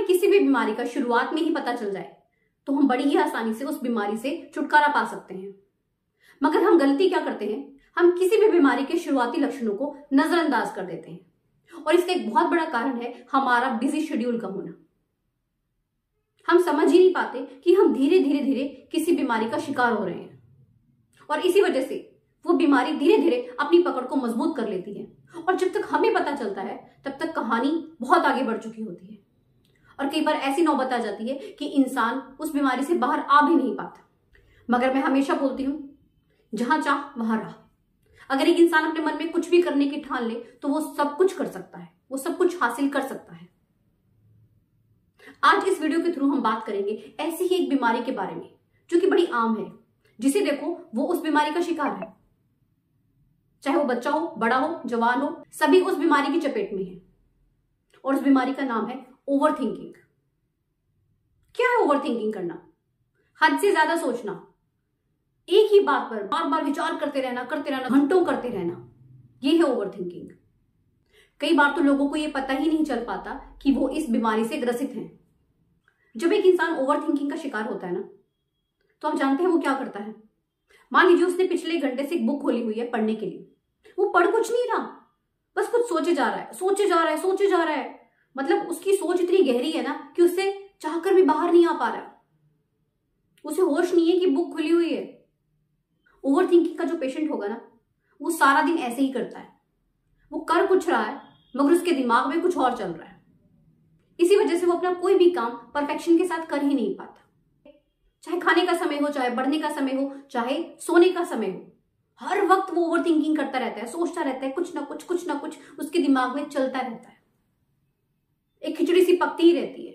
किसी भी बीमारी का शुरुआत में ही पता चल जाए तो हम बड़ी ही आसानी से उस बीमारी से छुटकारा पा सकते हैं। मगर हम गलती क्या करते हैं, हम किसी भी बीमारी के शुरुआती लक्षणों को नजरअंदाज कर देते हैं और इसका एक बहुत बड़ा कारण है हमारा बिजी शेड्यूल का होना। हम समझ ही नहीं पाते कि हम धीरे धीरे धीरे किसी बीमारी का शिकार हो रहे हैं और इसी वजह से वो बीमारी धीरे धीरे अपनी पकड़ को मजबूत कर लेती है और जब तक हमें पता चलता है तब तक कहानी बहुत आगे बढ़ चुकी होती है और कई बार ऐसी नौबत आ जाती है कि इंसान उस बीमारी से बाहर आ भी नहीं पाता। मगर मैं हमेशा बोलती हूं, जहां चाह वहां राह। अगर एक इंसान अपने मन में कुछ भी करने की ठान ले तो वो सब कुछ कर सकता है, वो सब कुछ हासिल कर सकता है। आज इस वीडियो के थ्रू हम बात करेंगे ऐसी ही एक बीमारी के बारे में जो कि बड़ी आम है, जिसे देखो वो उस बीमारी का शिकार है। चाहे वो बच्चा हो, बड़ा हो, जवान हो, सभी उस बीमारी की चपेट में है और उस बीमारी का नाम है ओवर थिंकिंग। क्या है ओवर थिंकिंग करना? हद से ज्यादा सोचना, एक ही बात पर बार बार विचार करते रहना, घंटों करते रहना, ये है ओवर थिंकिंग। कई बार तो लोगों को ये पता ही नहीं चल पाता कि वो इस बीमारी से ग्रसित हैं। जब एक इंसान ओवर थिंकिंग का शिकार होता है ना, तो आप जानते हैं वो क्या करता है। मान लीजिए उसने पिछले घंटे से एक बुक खोली हुई है पढ़ने के लिए, वो पढ़ कुछ नहीं रहा, बस कुछ सोचे जा रहा है। मतलब उसकी सोच इतनी गहरी है ना कि उससे चाहकर भी बाहर नहीं आ पा रहा, उसे होश नहीं है कि बुक खुली हुई है। ओवर थिंकिंग का जो पेशेंट होगा ना, वो सारा दिन ऐसे ही करता है, वो कर कुछ रहा है मगर उसके दिमाग में कुछ और चल रहा है। इसी वजह से वो अपना कोई भी काम परफेक्शन के साथ कर ही नहीं पाता। चाहे खाने का समय हो, चाहे पढ़ने का समय हो, चाहे सोने का समय हो, हर वक्त वो ओवर थिंकिंग करता रहता है, सोचता रहता है, कुछ ना कुछ उसके दिमाग में चलता रहता है। एक खिचड़ी सी पकती ही रहती है।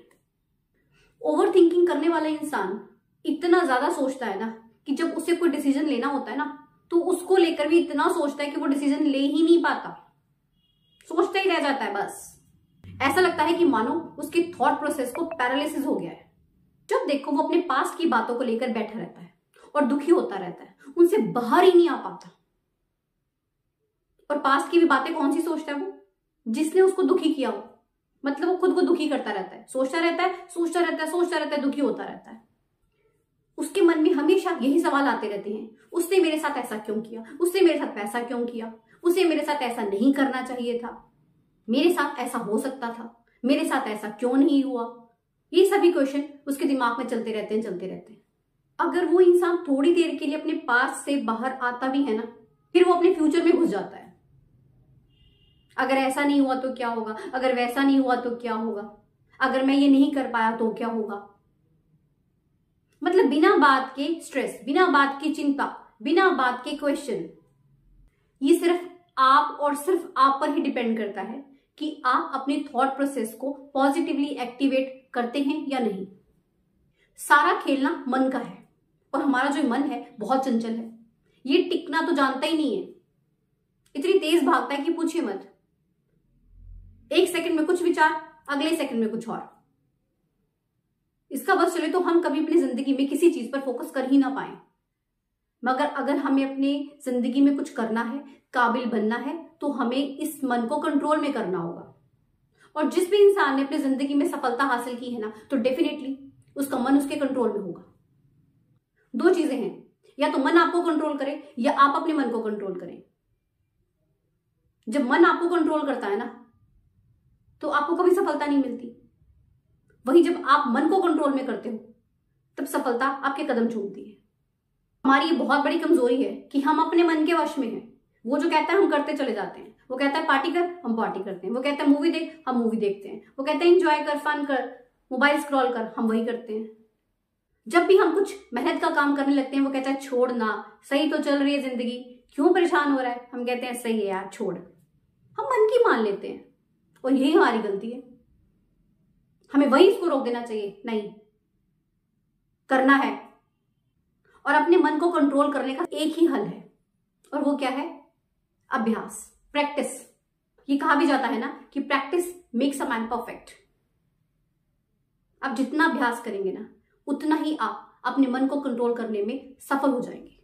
ओवर थिंकिंग करने वाला इंसान इतना ज्यादा सोचता है ना कि जब उसे कोई डिसीजन लेना होता है ना तो उसको लेकर भी इतना सोचता है कि वो डिसीजन ले ही नहीं पाता, सोचता ही रह जाता है। बस ऐसा लगता है कि मानो उसके थॉट प्रोसेस को पैरालिसिस हो गया है। जब देखो वो अपने पास्ट की बातों को लेकर बैठा रहता है और दुखी होता रहता है, उनसे बाहर ही नहीं आ पाता। और पास्ट की भी बातें कौन सी सोचता है वो? जिसने उसको दुखी किया हो। मतलब वो खुद को दुखी करता रहता है, सोचता रहता है, दुखी होता रहता है। उसके मन में हमेशा यही सवाल आते रहते हैं, उसने मेरे साथ ऐसा क्यों किया, उसने मेरे साथ वैसा क्यों किया, उसे मेरे साथ ऐसा नहीं करना चाहिए था, मेरे साथ ऐसा हो सकता था, मेरे साथ ऐसा क्यों नहीं हुआ। ये सभी क्वेश्चन उसके दिमाग में चलते रहते हैं। अगर वो इंसान थोड़ी देर के लिए अपने पास से बाहर आता भी है ना, फिर वो अपने फ्यूचर में घुस जाता है। अगर ऐसा नहीं हुआ तो क्या होगा, अगर वैसा नहीं हुआ तो क्या होगा, अगर मैं ये नहीं कर पाया तो क्या होगा। मतलब बिना बात के स्ट्रेस, बिना बात की चिंता, बिना बात के क्वेश्चन। ये सिर्फ आप और सिर्फ आप पर ही डिपेंड करता है कि आप अपने थॉट प्रोसेस को पॉजिटिवली एक्टिवेट करते हैं या नहीं। सारा खेलना मन का है और हमारा जो मन है बहुत चंचल है, ये टिकना तो जानता ही नहीं है। इतनी तेज भागता है कि पूछिए मत। एक सेकंड में कुछ विचार, अगले सेकंड में कुछ और। इसका बस चले तो हम कभी अपनी जिंदगी में किसी चीज पर फोकस कर ही ना पाए। मगर अगर हमें अपनी जिंदगी में कुछ करना है, काबिल बनना है, तो हमें इस मन को कंट्रोल में करना होगा। और जिस भी इंसान ने अपनी जिंदगी में सफलता हासिल की है ना, तो डेफिनेटली उसका मन उसके कंट्रोल में होगा। दो चीजें हैं, या तो मन आपको कंट्रोल करे या आप अपने मन को कंट्रोल करें। जब मन आपको कंट्रोल करता है ना, तो आपको कभी सफलता नहीं मिलती। वहीं जब आप मन को कंट्रोल में करते हो, तब सफलता आपके कदम चूमती है। हमारी ये बहुत बड़ी कमजोरी है कि हम अपने मन के वश में हैं। वो जो कहता है हम करते चले जाते हैं। वो कहता है पार्टी कर, हम पार्टी करते हैं। वो कहता है मूवी देख, हम मूवी देखते हैं। वो कहता है एंजॉय कर, फन कर, मोबाइल स्क्रॉल कर, हम वही करते हैं। जब भी हम कुछ मेहनत का काम करने लगते हैं, वो कहता है छोड़ ना, सही तो चल रही है जिंदगी, क्यों परेशान हो रहा है। हम कहते हैं सही है यार, छोड़। हम मन की मान लेते हैं और यही हमारी गलती है। हमें वही इसको रोक देना चाहिए, नहीं करना है। और अपने मन को कंट्रोल करने का एक ही हल है, और वो क्या है? अभ्यास, प्रैक्टिस। ये कहा भी जाता है ना कि practice makes a man perfect. आप जितना अभ्यास करेंगे ना, उतना ही आप अपने मन को कंट्रोल करने में सफल हो जाएंगे।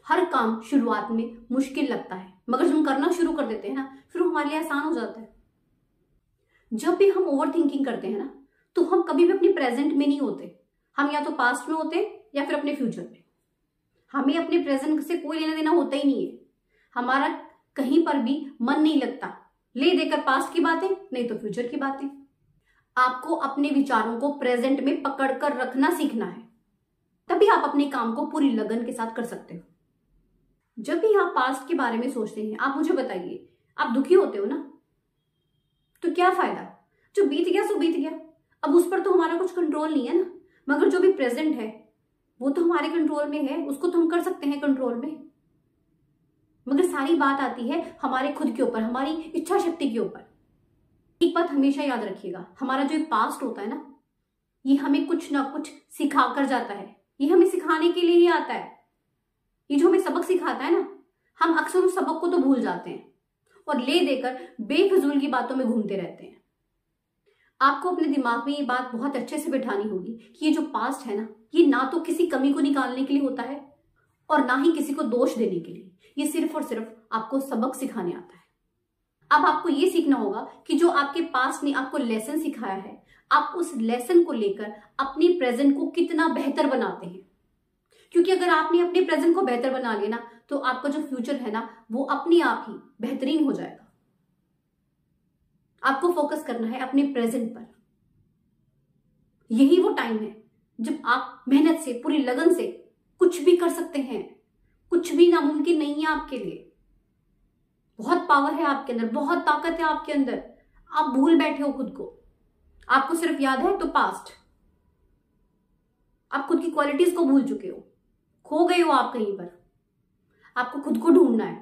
हर काम शुरुआत में मुश्किल लगता है, मगर जब हम करना शुरू कर देते हैं ना, फिर वो हमारे लिए आसान हो जाता है। जब भी हम ओवर थिंकिंग करते हैं ना, तो हम कभी भी अपने प्रेजेंट में नहीं होते। हम या तो पास्ट में होते या फिर अपने फ्यूचर में। हमें अपने प्रेजेंट से कोई लेना देना होता ही नहीं है। हमारा कहीं पर भी मन नहीं लगता, ले देकर पास्ट की बातें नहीं तो फ्यूचर की बातें। आपको अपने विचारों को प्रेजेंट में पकड़कर रखना सीखना है, तभी आप अपने काम को पूरी लगन के साथ कर सकते हो। जब भी आप पास्ट के बारे में सोचते हैं, आप मुझे बताइए, आप दुखी होते हो ना? तो क्या फायदा? जो बीत गया सो बीत गया, अब उस पर तो हमारा कुछ कंट्रोल नहीं है ना। मगर जो भी प्रेजेंट है वो तो हमारे कंट्रोल में है, उसको तो हम कर सकते हैं कंट्रोल में। मगर सारी बात आती है हमारे खुद के ऊपर, हमारी इच्छा शक्ति के ऊपर। एक बात हमेशा याद रखिएगा, हमारा जो पास्ट होता है ना, ये हमें कुछ ना कुछ सिखा कर जाता है। ये हमें सिखाने के लिए ही आता है। ये जो हमें सबक सिखाता है ना, हम अक्सर उस सबक को तो भूल जाते हैं और ले देकर बेफिजूल की बातों में घूमते रहते हैं। आपको अपने दिमाग में ये बात बहुत अच्छे से बिठानी होगी कि ये जो पास्ट है ना, ये ना तो किसी कमी को निकालने के लिए होता है और ना ही किसी को दोष देने के लिए। ये सिर्फ और सिर्फ आपको सबक सिखाने आता है। अब आपको ये सीखना होगा कि जो आपके पास्ट ने आपको लेसन सिखाया है, आप उस लेसन को लेकर अपनी प्रेजेंट को कितना बेहतर बनाते हैं। क्योंकि अगर आपने अपने प्रेजेंट को बेहतर बना लिया ना, तो आपका जो फ्यूचर है ना, वो अपने आप ही बेहतरीन हो जाएगा। आपको फोकस करना है अपने प्रेजेंट पर। यही वो टाइम है जब आप मेहनत से, पूरी लगन से कुछ भी कर सकते हैं। कुछ भी नामुमकिन नहीं है आपके लिए। बहुत पावर है आपके अंदर, बहुत ताकत है आपके अंदर। आप भूल बैठे हो खुद को। आपको सिर्फ याद है तो पास्ट। आप खुद की क्वालिटीज को भूल चुके हो, खो गए हो आप कहीं पर। आपको खुद को ढूंढना है,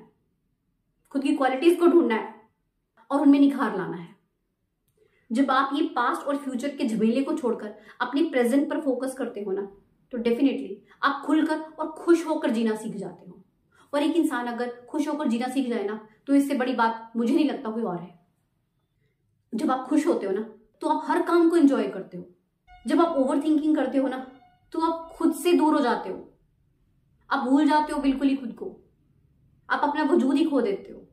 खुद की क्वालिटीज को ढूंढना है और उनमें निखार लाना है। जब आप ये पास्ट और फ्यूचर के झमेले को छोड़कर अपने प्रेजेंट पर फोकस करते हो ना, तो डेफिनेटली आप खुलकर और खुश होकर जीना सीख जाते हो। और एक इंसान अगर खुश होकर जीना सीख जाए ना, तो इससे बड़ी बात मुझे नहीं लगता कोई और है। जब आप खुश होते हो ना, तो आप हर काम को एंजॉय करते हो। जब आप ओवर थिंकिंग करते हो ना, तो आप खुद से दूर हो जाते हो। आप भूल जाते हो बिल्कुल ही खुद को। आप अपना वजूद ही खो देते हो।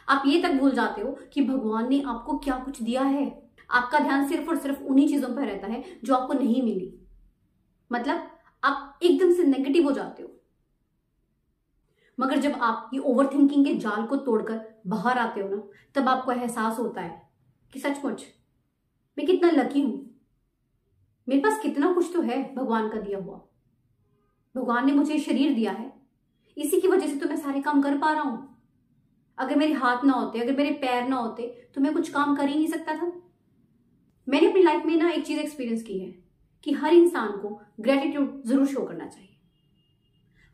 आप ये तक भूल जाते हो कि भगवान ने आपको क्या कुछ दिया है। आपका ध्यान सिर्फ और सिर्फ उन्हीं चीजों पर रहता है जो आपको नहीं मिली। मतलब आप एकदम से नेगेटिव हो जाते हो। मगर जब आप ये ओवर थिंकिंग के जाल को तोड़कर बाहर आते हो ना, तब आपको एहसास होता है कि सचमुच मैं कितना लकी हूं। मेरे पास कितना कुछ तो है भगवान का दिया हुआ। भगवान ने मुझे शरीर दिया है, इसी की वजह से तो मैं सारे काम कर पा रहा हूं। अगर मेरे हाथ ना होते, अगर मेरे पैर ना होते, तो मैं कुछ काम कर ही नहीं सकता था। मैंने अपनी लाइफ में ना एक चीज एक्सपीरियंस की है कि हर इंसान को ग्रेटिट्यूड जरूर शो करना चाहिए।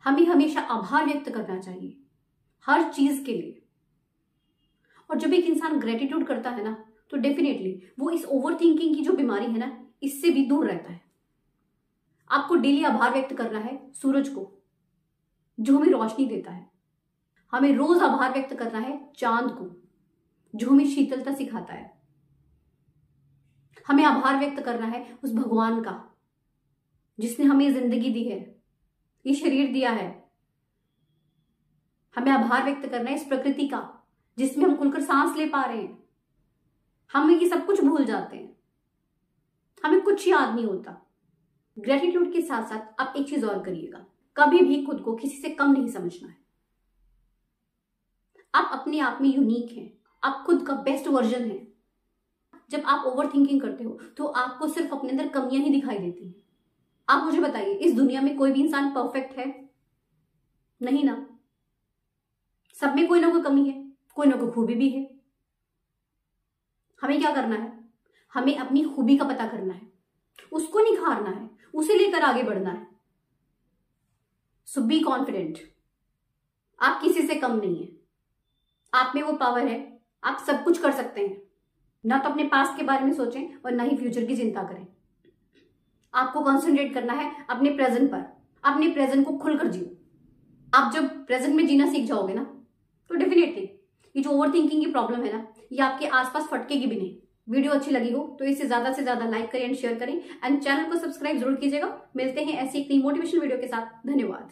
हमें हमेशा आभार व्यक्त करना चाहिए हर चीज के लिए। और जब एक इंसान ग्रेटिट्यूड करता है ना, तो डेफिनेटली वो इस ओवर थिंकिंग की जो बीमारी है ना, इससे भी दूर रहता है। आपको डेली आभार व्यक्त करना है सूरज को, जो हमें रोशनी देता है। हमें रोज आभार व्यक्त करना है चांद को, जो हमें शीतलता सिखाता है। हमें आभार व्यक्त करना है उस भगवान का, जिसने हमें जिंदगी दी है, ये शरीर दिया है। हमें आभार व्यक्त करना है इस प्रकृति का, जिसमें हम खुलकर सांस ले पा रहे हैं। हम ये सब कुछ भूल जाते हैं, हमें कुछ याद नहीं होता। ग्रेटिट्यूड के साथ साथ आप एक चीज और करिएगा, कभी भी खुद को किसी से कम नहीं समझना है। आप अपने आप में यूनिक हैं, आप खुद का बेस्ट वर्जन हैं। जब आप ओवर थिंकिंग करते हो तो आपको सिर्फ अपने अंदर कमियां ही दिखाई देती हैं। आप मुझे बताइए, इस दुनिया में कोई भी इंसान परफेक्ट है? नहीं ना। सब में कोई ना कोई कमी है, कोई ना कोई खूबी भी है। हमें क्या करना है? हमें अपनी खूबी का पता करना है, उसको निखारना है, उसे लेकर आगे बढ़ना है। सो बी कॉन्फिडेंट। आप किसी से कम नहीं है, आप में वो पावर है, आप सब कुछ कर सकते हैं। ना तो अपने पास्ट के बारे में सोचें और ना ही फ्यूचर की चिंता करें। आपको कंसंट्रेट करना है अपने प्रेजेंट पर। अपने प्रेजेंट को खुलकर जियो। आप जब प्रेजेंट में जीना सीख जाओगे ना, तो डेफिनेटली ये जो ओवर थिंकिंग की प्रॉब्लम है ना, ये आपके आसपास फटकेगी भी नहीं। वीडियो अच्छी लगी हो तो इसे ज्यादा से ज्यादा लाइक करें एंड शेयर करें एंड चैनल को सब्सक्राइब जरूर कीजिएगा। मिलते हैं ऐसी एक नई मोटिवेशनल वीडियो के साथ। धन्यवाद।